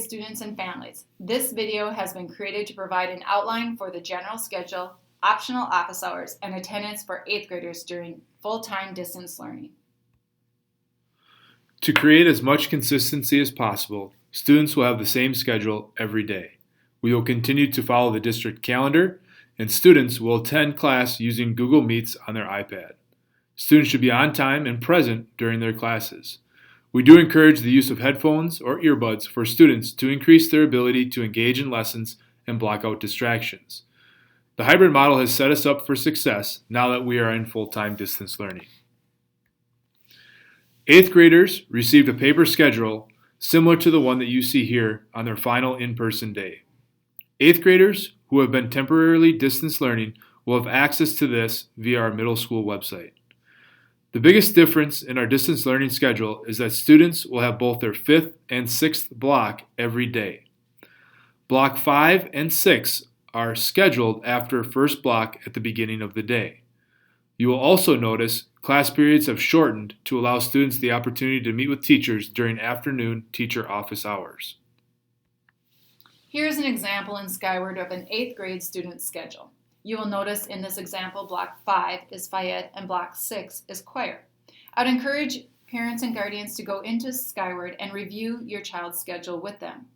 Students and families. This video has been created to provide an outline for the general schedule, optional office hours, and attendance for 8th graders during full-time distance learning. To create as much consistency as possible, students will have the same schedule every day. We will continue to follow the district calendar, and students will attend class using Google Meets on their iPad. Students should be on time and present during their classes. We do encourage the use of headphones or earbuds for students to increase their ability to engage in lessons and block out distractions. The hybrid model has set us up for success now that we are in full-time distance learning. 8th graders received a paper schedule similar to the one that you see here on their final in-person day. 8th graders who have been temporarily distance learning will have access to this via our middle school website. The biggest difference in our distance learning schedule is that students will have both their 5th and 6th block every day. Block 5 and 6 are scheduled after first block at the beginning of the day. You will also notice class periods have shortened to allow students the opportunity to meet with teachers during afternoon teacher office hours. Here's an example in Skyward of an 8th grade student schedule. You will notice in this example, Block 5 is Phys Ed and Block 6 is Choir. I would encourage parents and guardians to go into Skyward and review your child's schedule with them.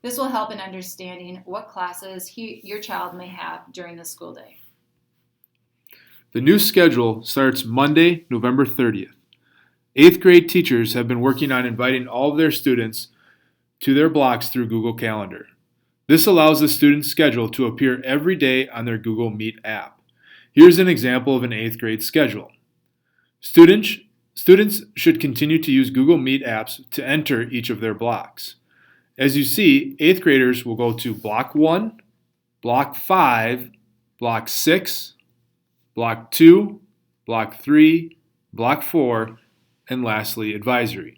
This will help in understanding what classes your child may have during the school day. The new schedule starts Monday, November 30th. 8th grade teachers have been working on inviting all of their students to their blocks through Google Calendar. This allows the student's schedule to appear every day on their Google Meet app. Here's an example of an 8th grade schedule. Students should continue to use Google Meet apps to enter each of their blocks. As you see, 8th graders will go to Block 1, Block 5, Block 6, Block 2, Block 3, Block 4, and lastly, Advisory.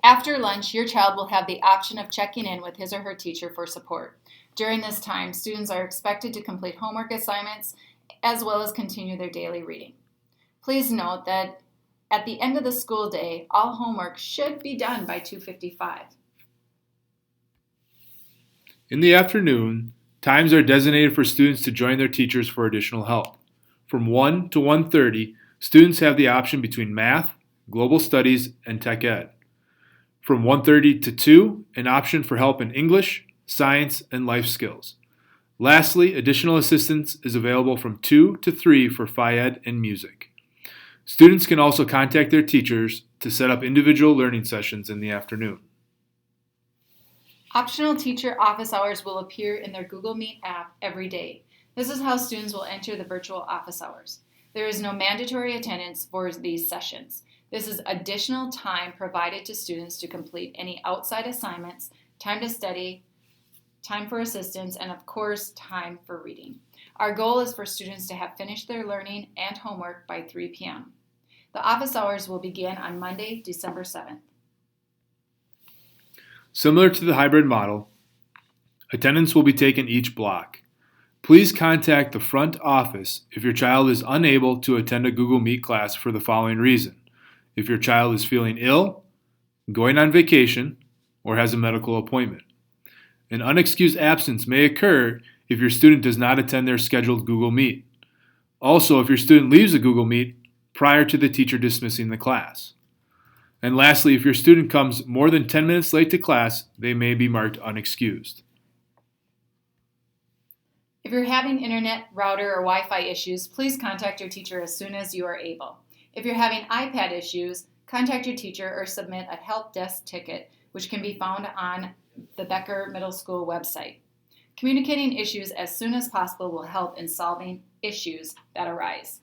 After lunch, your child will have the option of checking in with his or her teacher for support. During this time, students are expected to complete homework assignments as well as continue their daily reading. Please note that at the end of the school day, all homework should be done by 2:55. In the afternoon, times are designated for students to join their teachers for additional help. From 1 to 1:30, students have the option between math, global studies, and tech ed. From 1:30 to 2, an option for help in English, science, and life skills. Lastly, additional assistance is available from 2 to 3 for Phys Ed and music. Students can also contact their teachers to set up individual learning sessions in the afternoon. Optional teacher office hours will appear in their Google Meet app every day. This is how students will enter the virtual office hours. There is no mandatory attendance for these sessions. This is additional time provided to students to complete any outside assignments, time to study, time for assistance, and of course, time for reading. Our goal is for students to have finished their learning and homework by 3 p.m. The office hours will begin on Monday, December 7th. Similar to the hybrid model, attendance will be taken each block. Please contact the front office if your child is unable to attend a Google Meet class for the following reason. If your child is feeling ill, going on vacation, or has a medical appointment. An unexcused absence may occur if your student does not attend their scheduled Google Meet. Also, if your student leaves the Google Meet prior to the teacher dismissing the class. And lastly, if your student comes more than 10 minutes late to class, they may be marked unexcused. If you're having internet, router, or Wi-Fi issues, please contact your teacher as soon as you are able. If you're having iPad issues, contact your teacher or submit a help desk ticket, which can be found on the Becker Middle School website. Communicating issues as soon as possible will help in solving issues that arise.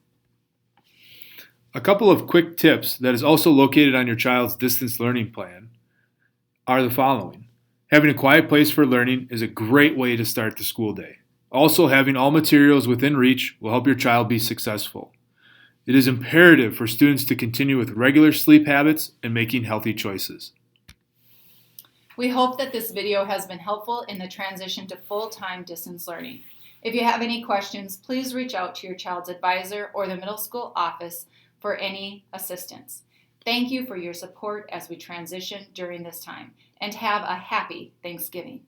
A couple of quick tips that is also located on your child's distance learning plan are the following. Having a quiet place for learning is a great way to start the school day. Also, having all materials within reach will help your child be successful. It is imperative for students to continue with regular sleep habits and making healthy choices. We hope that this video has been helpful in the transition to full-time distance learning. If you have any questions, please reach out to your child's advisor or the middle school office for any assistance. Thank you for your support as we transition during this time. and have a happy Thanksgiving.